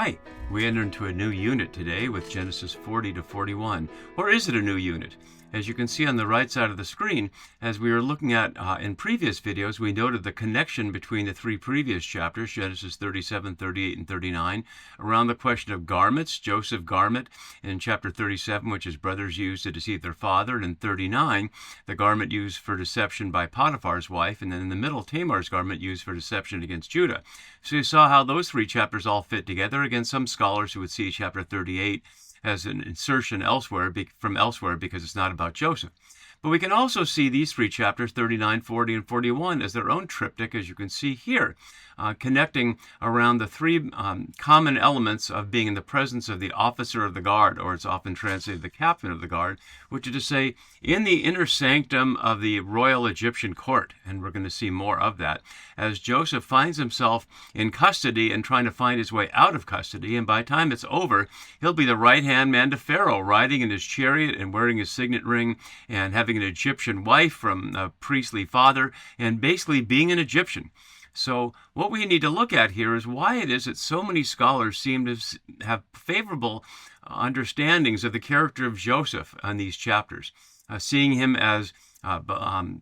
Hi, we enter into a new unit today with Genesis 40 to 41. Or is it a new unit? As you can see on the right side of the screen, as we were looking at in previous videos, we noted the connection between the three previous chapters, Genesis 37, 38, and 39, around the question of garments. Joseph's garment in chapter 37, which his brothers used to deceive their father, and in 39, the garment used for deception by Potiphar's wife, and then in the middle, Tamar's garment used for deception against Judah. So you saw how those three chapters all fit together. Again, some scholars who would see chapter 38 as an insertion from elsewhere because it's not about Joseph. But we can also see these three chapters, 39, 40, and 41, as their own triptych, as you can see here, connecting around the three common elements of being in the presence of the officer of the guard, or it's often translated the captain of the guard, which is to say, in the inner sanctum of the royal Egyptian court. And we're going to see more of that, as Joseph finds himself in custody and trying to find his way out of custody. And by the time it's over, he'll be the right-hand man to Pharaoh, riding in his chariot and wearing his signet ring and having an Egyptian wife from a priestly father, and basically being an Egyptian. So what we need to look at here is why it is that so many scholars seem to have favorable understandings of the character of Joseph in these chapters, seeing him as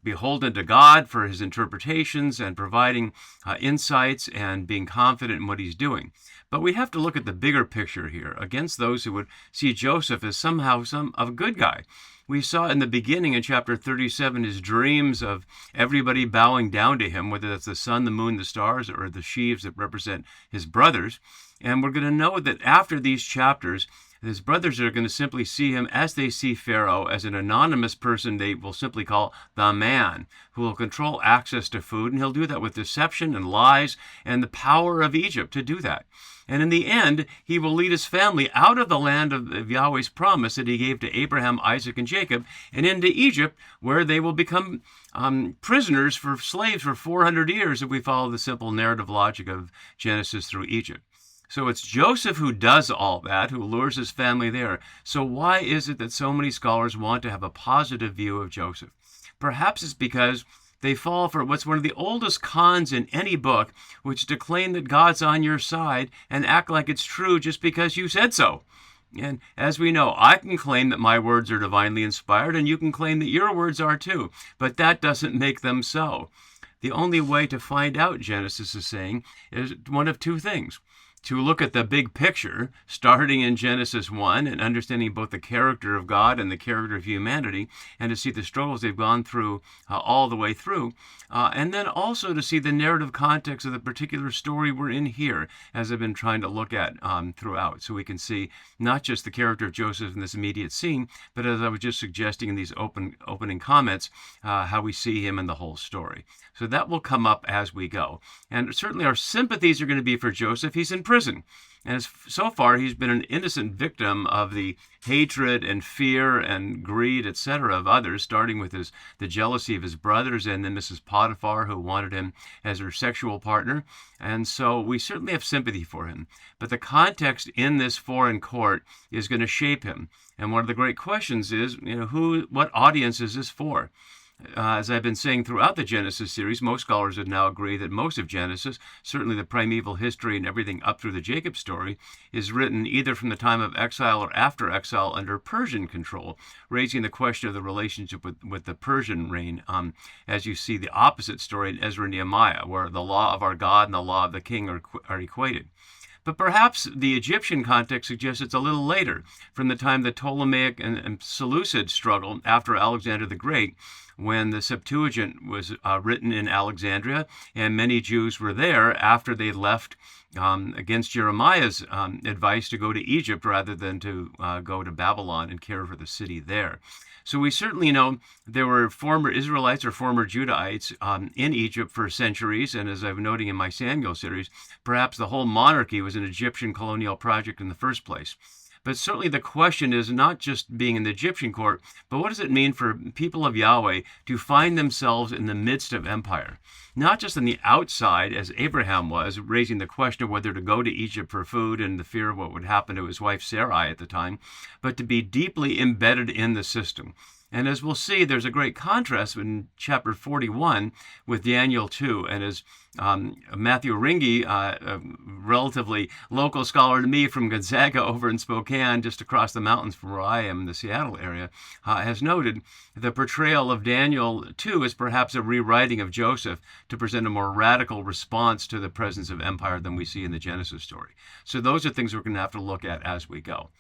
beholden to God for his interpretations and providing insights and being confident in what he's doing. But we have to look at the bigger picture here against those who would see Joseph as somehow a good guy. We saw in the beginning in chapter 37 his dreams of everybody bowing down to him, whether that's the sun, the moon, the stars, or the sheaves that represent his brothers. And we're going to know that after these chapters, his brothers are going to simply see him as they see Pharaoh, as an anonymous person they will simply call the man, who will control access to food, and he'll do that with deception and lies and the power of Egypt to do that. And in the end, he will lead his family out of the land of Yahweh's promise that he gave to Abraham, Isaac, and Jacob, and into Egypt, where they will become prisoners for slaves for 400 years if we follow the simple narrative logic of Genesis through Egypt. So it's Joseph who does all that, who lures his family there. So why is it that so many scholars want to have a positive view of Joseph? Perhaps it's because they fall for what's one of the oldest cons in any book, which is to claim that God's on your side and act like it's true just because you said so. And as we know, I can claim that my words are divinely inspired, and you can claim that your words are too, but that doesn't make them so. The only way to find out, Genesis is saying, is one of two things. To look at the big picture, starting in Genesis 1 and understanding both the character of God and the character of humanity, and to see the struggles they've gone through all the way through, and then also to see the narrative context of the particular story we're in here, as I've been trying to look at throughout, so we can see not just the character of Joseph in this immediate scene, but as I was just suggesting in these opening comments, how we see him in the whole story. So that will come up as we go. And certainly our sympathies are going to be for Joseph. He's in prison. And so far, he's been an innocent victim of the hatred and fear and greed, etc., of others, starting with the jealousy of his brothers and then Mrs. Potiphar, who wanted him as her sexual partner. And so we certainly have sympathy for him. But the context in this foreign court is going to shape him. And one of the great questions is, what audience is this for? As I've been saying throughout the Genesis series, most scholars would now agree that most of Genesis, certainly the primeval history and everything up through the Jacob story, is written either from the time of exile or after exile under Persian control, raising the question of the relationship with the Persian reign, as you see the opposite story in Ezra and Nehemiah, where the law of our God and the law of the king are equated. But perhaps the Egyptian context suggests it's a little later, from the time the Ptolemaic and Seleucid struggle after Alexander the Great, when the Septuagint was written in Alexandria, and many Jews were there after they left against Jeremiah's advice to go to Egypt rather than to go to Babylon and care for the city there. So we certainly know there were former Israelites or former Judahites in Egypt for centuries, and as I've noting in my Samuel series, perhaps the whole monarchy was an Egyptian colonial project in the first place. But certainly the question is not just being in the Egyptian court, but what does it mean for people of Yahweh to find themselves in the midst of empire? Not just on the outside, as Abraham was, raising the question of whether to go to Egypt for food and the fear of what would happen to his wife Sarai at the time, but to be deeply embedded in the system. And as we'll see, there's a great contrast in chapter 41 with Daniel 2. And as Matthew Ringy, a relatively local scholar to me from Gonzaga over in Spokane, just across the mountains from where I am in the Seattle area, has noted, the portrayal of Daniel 2 is perhaps a rewriting of Joseph to present a more radical response to the presence of empire than we see in the Genesis story. So those are things we're going to have to look at as we go.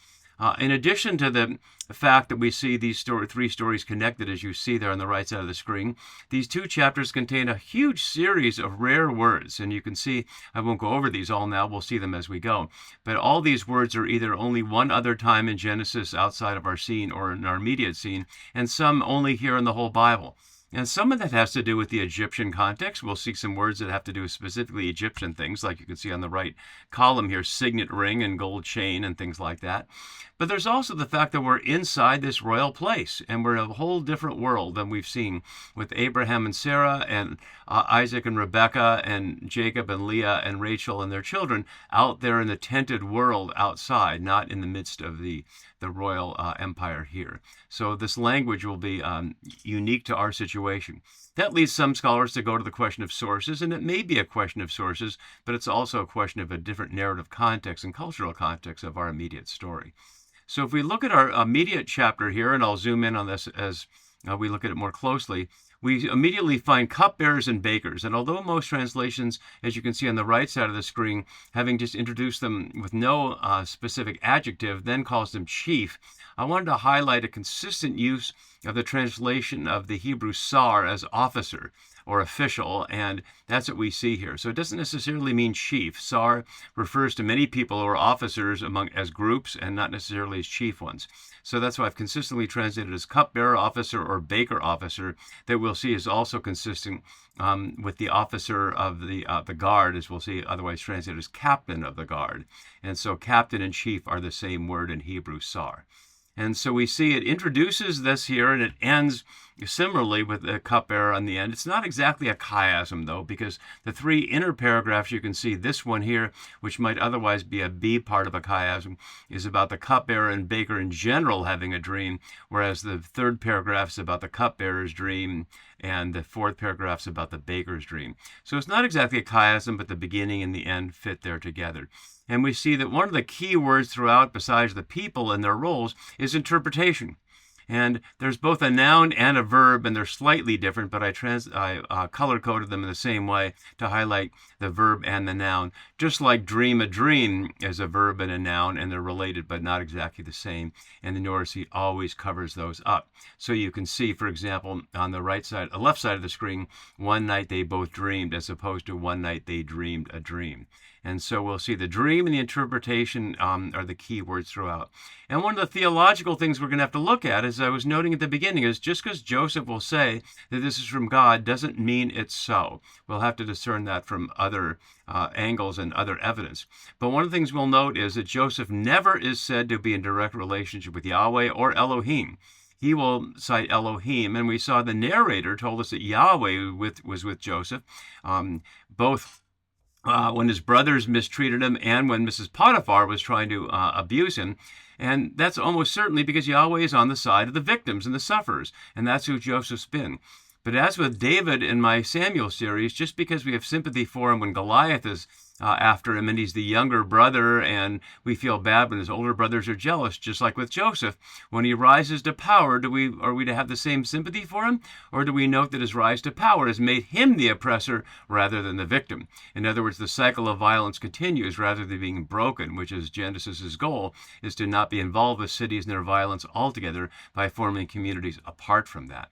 In addition to the fact that we see these three stories connected, as you see there on the right side of the screen, these two chapters contain a huge series of rare words. And you can see, I won't go over these all now, we'll see them as we go. But all these words are either only one other time in Genesis outside of our scene or in our immediate scene, and some only here in the whole Bible. And some of that has to do with the Egyptian context. We'll see some words that have to do with specifically Egyptian things, like you can see on the right column here, signet ring and gold chain and things like that. But there's also the fact that we're inside this royal place, and we're in a whole different world than we've seen with Abraham and Sarah and Isaac and Rebekah and Jacob and Leah and Rachel and their children out there in the tented world outside, not in the midst of the royal empire here. So this language will be unique to our situation. That leads some scholars to go to the question of sources, and it may be a question of sources, but it's also a question of a different narrative context and cultural context of our immediate story. So if we look at our immediate chapter here, and I'll zoom in on this as we look at it more closely, we immediately find cupbearers and bakers. And although most translations, as you can see on the right side of the screen, having just introduced them with no specific adjective, then calls them chief, I wanted to highlight a consistent use of the translation of the Hebrew sar as officer or official, and that's what we see here. So it doesn't necessarily mean chief. Sar refers to many people who are officers as groups and not necessarily as chief ones. So that's why I've consistently translated as cupbearer officer or baker officer, that we'll see is also consistent with the officer of the guard, as we'll see otherwise translated as captain of the guard. And so captain and chief are the same word in Hebrew, sar. And so we see it introduces this here, and it ends similarly with the cupbearer on the end. It's not exactly a chiasm, though, because the three inner paragraphs, you can see this one here, which might otherwise be a B part of a chiasm, is about the cupbearer and baker in general having a dream, whereas the third paragraph is about the cupbearer's dream, and the fourth paragraph is about the baker's dream. So it's not exactly a chiasm, but the beginning and the end fit there together. And we see that one of the key words throughout, besides the people and their roles, is interpretation. And there's both a noun and a verb, and they're slightly different, but I color-coded them in the same way to highlight the verb and the noun. Just like dream a dream is a verb and a noun, and they're related but not exactly the same. And the Norse always covers those up. So you can see, for example, on the left side of the screen, one night they both dreamed, as opposed to one night they dreamed a dream. And so we'll see the dream and the interpretation are the key words throughout. And one of the theological things we're going to have to look at, as I was noting at the beginning, is just because Joseph will say that this is from God doesn't mean it's so. We'll have to discern that from other angles and other evidence. But one of the things we'll note is that Joseph never is said to be in direct relationship with Yahweh or Elohim. He will cite Elohim, and we saw the narrator told us that Yahweh was with Joseph, both when his brothers mistreated him and when Mrs. Potiphar was trying to abuse him. And that's almost certainly because Yahweh is on the side of the victims and the sufferers, and that's who Joseph's been. But as with David in my Samuel series, just because we have sympathy for him when Goliath is after him and he's the younger brother, and we feel bad when his older brothers are jealous, just like with Joseph, when he rises to power, are we to have the same sympathy for him? Or do we note that his rise to power has made him the oppressor rather than the victim? In other words, the cycle of violence continues rather than being broken, which is Genesis's goal, is to not be involved with cities and their violence altogether by forming communities apart from that.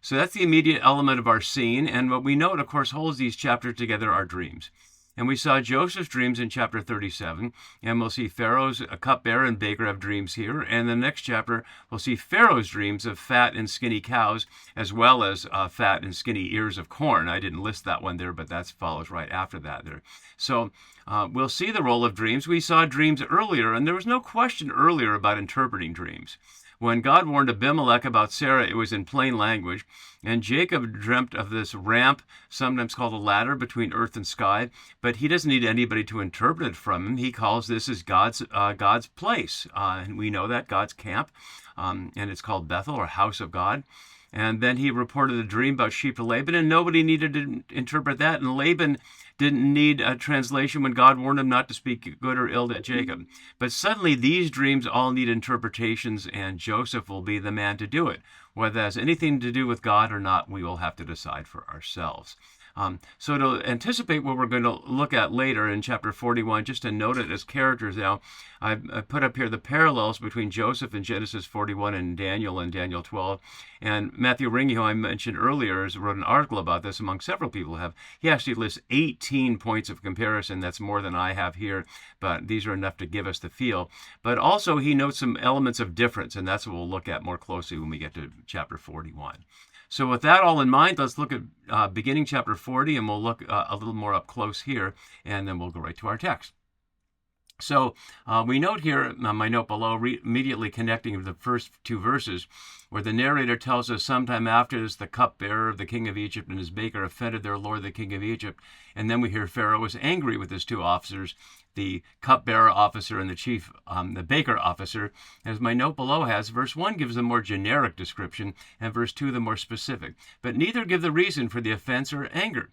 So that's the immediate element of our scene, and what we note, of course, holds these chapters together are dreams. And we saw Joseph's dreams in chapter 37, and we'll see Pharaoh's cupbearer and baker have dreams here. And the next chapter, we'll see Pharaoh's dreams of fat and skinny cows, as well as fat and skinny ears of corn. I didn't list that one there, but that follows right after that there. So we'll see the role of dreams. We saw dreams earlier, and there was no question earlier about interpreting dreams. When God warned Abimelech about Sarah, it was in plain language. And Jacob dreamt of this ramp, sometimes called a ladder, between earth and sky. But he doesn't need anybody to interpret it from him. He calls this as God's place. And we know that, God's camp. And it's called Bethel, or house of God. And then he reported a dream about sheep to Laban, and nobody needed to interpret that. And Laban didn't need a translation when God warned him not to speak good or ill to Jacob. But suddenly these dreams all need interpretations, and Joseph will be the man to do it. Whether that has anything to do with God or not, we will have to decide for ourselves. So to anticipate what we're going to look at later in chapter 41, just to note it as characters now, I put up here the parallels between Joseph in Genesis 41 and Daniel in Daniel 12. And Matthew Ringy, who I mentioned earlier, has wrote an article about this, among several people have. He actually lists 18 points of comparison. That's more than I have here, but these are enough to give us the feel. But also he notes some elements of difference, and that's what we'll look at more closely when we get to chapter 41. So with that all in mind, let's look at beginning chapter 40, and we'll look a little more up close here, and then we'll go right to our text. So we note here, my note below, immediately connecting the first two verses, where the narrator tells us sometime after this, the cupbearer of the king of Egypt and his baker offended their lord, the king of Egypt. And then we hear Pharaoh was angry with his two officers, the cupbearer officer and the baker officer. As my note below has, verse 1 gives a more generic description, and verse 2 the more specific. But neither give the reason for the offense or anger.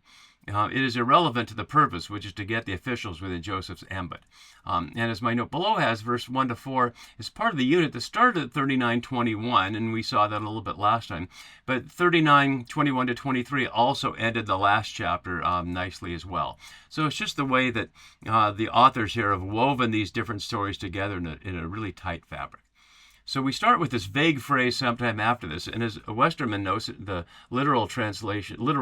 It is irrelevant to the purpose, which is to get the officials within Joseph's ambit. And as my note below has, verse 1 to 4 is part of the unit that started at 39:21, and we saw that a little bit last time. But 39:21 to 23 also ended the last chapter nicely as well. So it's just the way that the authors here have woven these different stories together in a really tight fabric. So we start with this vague phrase sometime after this, and as Westerman knows the literal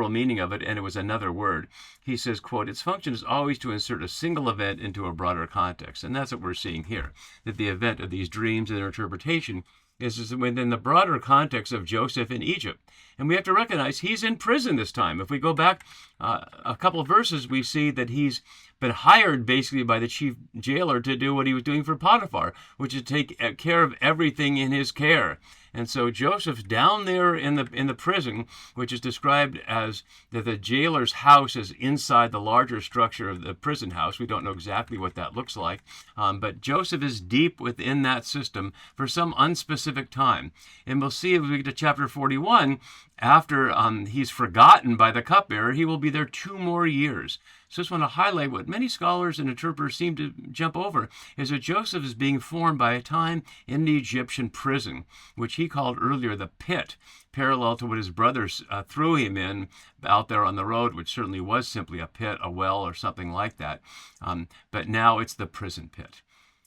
meaning of it, and it was another word. He says, quote, its function is always to insert a single event into a broader context. And that's what we're seeing here, that the event of these dreams and their interpretation is within the broader context of Joseph in Egypt. And we have to recognize he's in prison this time. If we go back a couple of verses, we see that he's been hired basically by the chief jailer to do what he was doing for Potiphar, which is to take care of everything in his care. And so Joseph's down there in the prison, which is described as that the jailer's house is inside the larger structure of the prison house. We don't know exactly what that looks like, but Joseph is deep within that system for some unspecific time. And we'll see as we get to chapter 41, after he's forgotten by the cupbearer, he will be there 2 more years. So I just want to highlight what many scholars and interpreters seem to jump over, is that Joseph is being formed by a time in the Egyptian prison, which he called earlier the pit, parallel to what his brothers threw him in out there on the road, which certainly was simply a pit, a well, or something like that. But now it's the prison pit.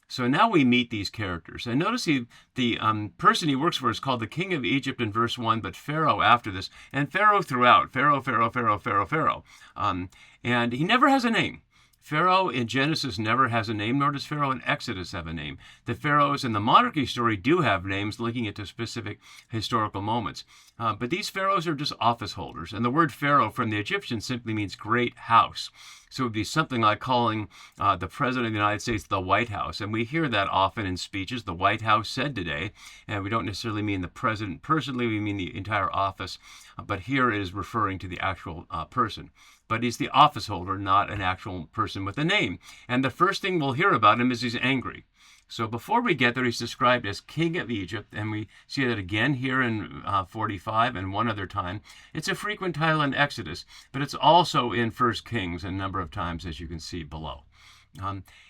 So now we meet these characters. And notice the person he works for is called the king of Egypt in verse 1, but Pharaoh after this. And Pharaoh throughout. Pharaoh, Pharaoh, Pharaoh, Pharaoh, Pharaoh. And he never has a name. Pharaoh in Genesis never has a name, nor does Pharaoh in Exodus have a name. The pharaohs in the monarchy story do have names linking it to specific historical moments. But these pharaohs are just office holders. And the word pharaoh from the Egyptian simply means great house. So it would be something like calling the President of the United States the White House. And we hear that often in speeches, the White House said today. And we don't necessarily mean the president personally, we mean the entire office. But here it is referring to the actual person. But he's the office holder, not an actual person with a name. And the first thing we'll hear about him is he's angry. So before we get there, he's described as king of Egypt, and we see that again here in 45 and one other time. It's a frequent title in Exodus, but it's also in 1 Kings a number of times, as you can see below.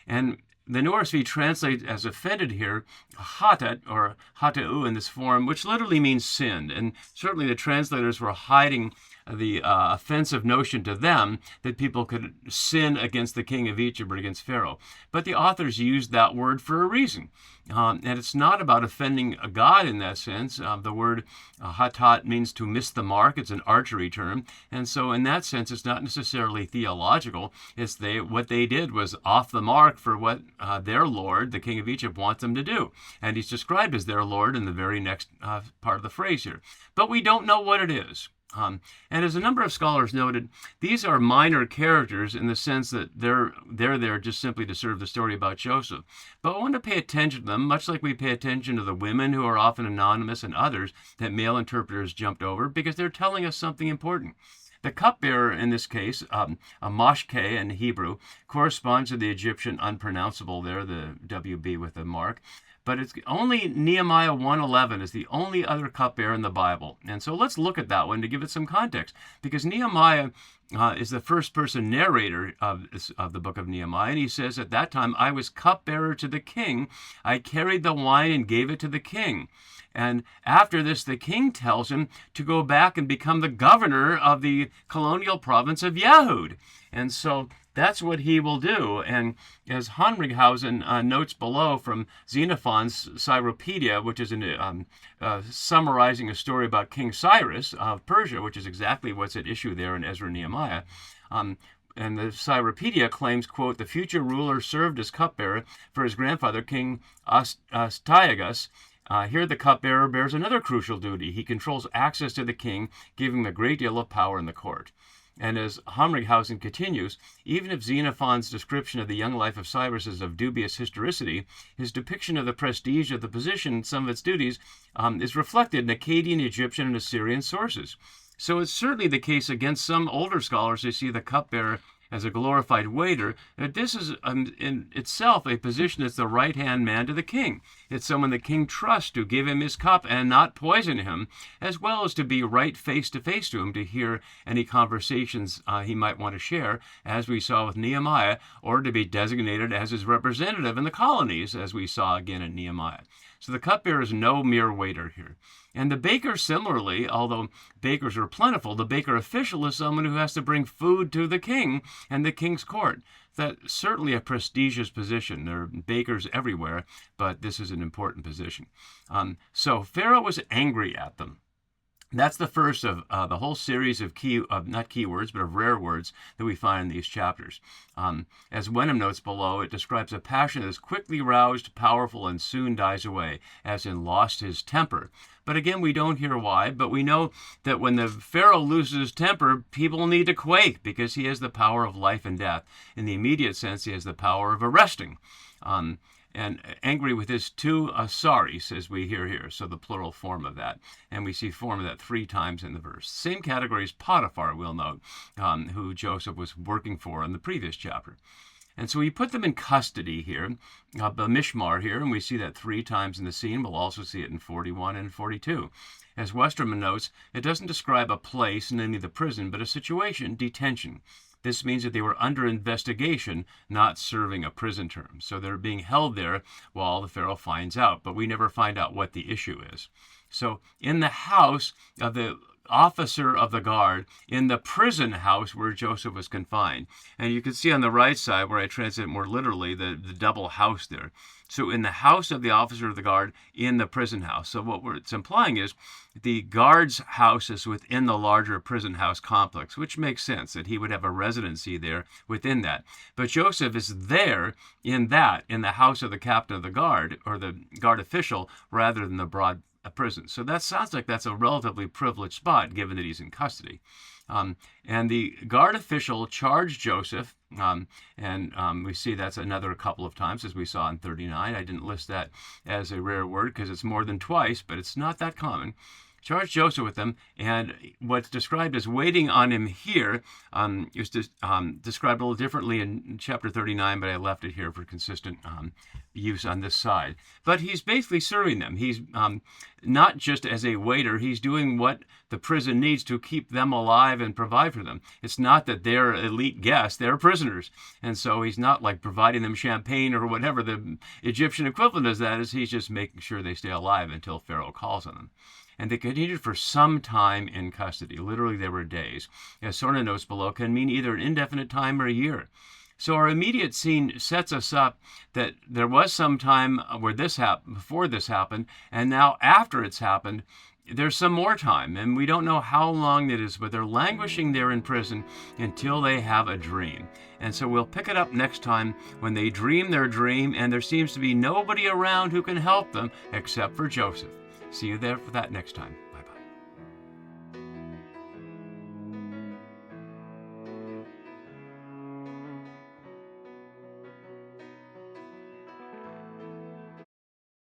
And the New RSV translates as offended here, hatat, or hata'u in this form, which literally means sinned. And certainly the translators were hiding the offensive notion to them that people could sin against the king of Egypt or against Pharaoh. But the authors used that word for a reason. And it's not about offending a god in that sense. The word hatat means to miss the mark. It's an archery term. And so in that sense, it's not necessarily theological. It's what they did was off the mark for what their lord, the king of Egypt, wants them to do. And he's described as their lord in the very next part of the phrase here. But we don't know what it is. And as a number of scholars noted, these are minor characters in the sense that they're there just simply to serve the story about Joseph. But I want to pay attention to them, much like we pay attention to the women who are often anonymous and others that male interpreters jumped over, because they're telling us something important. The cupbearer in this case, a mashke in Hebrew, corresponds to the Egyptian unpronounceable there, the WB with the mark. But it's only Nehemiah 1:11 is the only other cupbearer in the Bible. And so let's look at that one to give it some context, because Nehemiah is the first person narrator of the book of Nehemiah. And he says, at that time, I was cupbearer to the king. I carried the wine and gave it to the king. And after this, the king tells him to go back and become the governor of the colonial province of Yehud. And so that's what he will do. And as Honrighausen notes below from Xenophon's Cyropedia, which is summarizing a story about King Cyrus of Persia, which is exactly what's at issue there in Ezra and Nehemiah, and the Cyropedia claims, quote, the future ruler served as cupbearer for his grandfather, King Astyages. Here the cupbearer bears another crucial duty. He controls access to the king, giving him a great deal of power in the court. And as Honrighausen continues, even if Xenophon's description of the young life of Cyrus is of dubious historicity, his depiction of the prestige of the position and some of its duties is reflected in Akkadian, Egyptian, and Assyrian sources. So it's certainly the case against some older scholars, they see the cupbearer as a glorified waiter, that this is in itself a position that's the right-hand man to the king. It's someone the king trusts to give him his cup and not poison him, as well as to be right face-to-face to him to hear any conversations he might want to share, as we saw with Nehemiah, or to be designated as his representative in the colonies, as we saw again in Nehemiah. So the cupbearer is no mere waiter here. And the baker, similarly, although bakers are plentiful, the baker official is someone who has to bring food to the king and the king's court. That's certainly a prestigious position. There are bakers everywhere, but this is an important position. So Pharaoh was angry at them. That's the first of the whole series of not keywords, but of rare words that we find in these chapters. As Wenham notes below, it describes a passion that is quickly roused, powerful, and soon dies away, as in lost his temper. But again, we don't hear why, but we know that when the Pharaoh loses his temper, people need to quake, because he has the power of life and death. In the immediate sense, he has the power of arresting. And angry with his two Asaris, as we hear here, so the plural form of that. And we see form of that 3 times in the verse. Same category as Potiphar, we'll note, who Joseph was working for in the previous chapter. And so we put them in custody here, Bamishmar here, and we see that 3 times in the scene. We'll also see it in 41 and 42. As Westerman notes, it doesn't describe a place, namely the prison, but a situation, detention. This means that they were under investigation, not serving a prison term. So they're being held there while the Pharaoh finds out, but we never find out what the issue is. So in the house of the officer of the guard, in the prison house where Joseph was confined. And you can see on the right side, where I translate more literally, the double house there. So in the house of the officer of the guard, in the prison house. So what it's implying is the guard's house is within the larger prison house complex, which makes sense that he would have a residency there within that. But Joseph is there in the house of the captain of the guard, or the guard official, rather than the broad prison. So that sounds like that's a relatively privileged spot, given that he's in custody. And the guard official charged Joseph, and we see that's another couple of times, as we saw in 39. I didn't list that as a rare word because it's more than twice, but it's not that common. Charged Joseph with them, and what's described as waiting on him here is described a little differently in chapter 39, but I left it here for consistent use on this side. But he's basically serving them. He's not just as a waiter, he's doing what the prison needs to keep them alive and provide for them. It's not that they're elite guests, they're prisoners. And so he's not like providing them champagne or whatever the Egyptian equivalent of that is. He's just making sure they stay alive until Pharaoh calls on them. And they continued for some time in custody. Literally, there were days. As Sorna notes below, can mean either an indefinite time or a year. So our immediate scene sets us up that there was some time where this happened, before this happened, and now after it's happened, there's some more time. And we don't know how long it is, but they're languishing there in prison until they have a dream. And so we'll pick it up next time when they dream their dream, and there seems to be nobody around who can help them except for Joseph. See you there for that next time.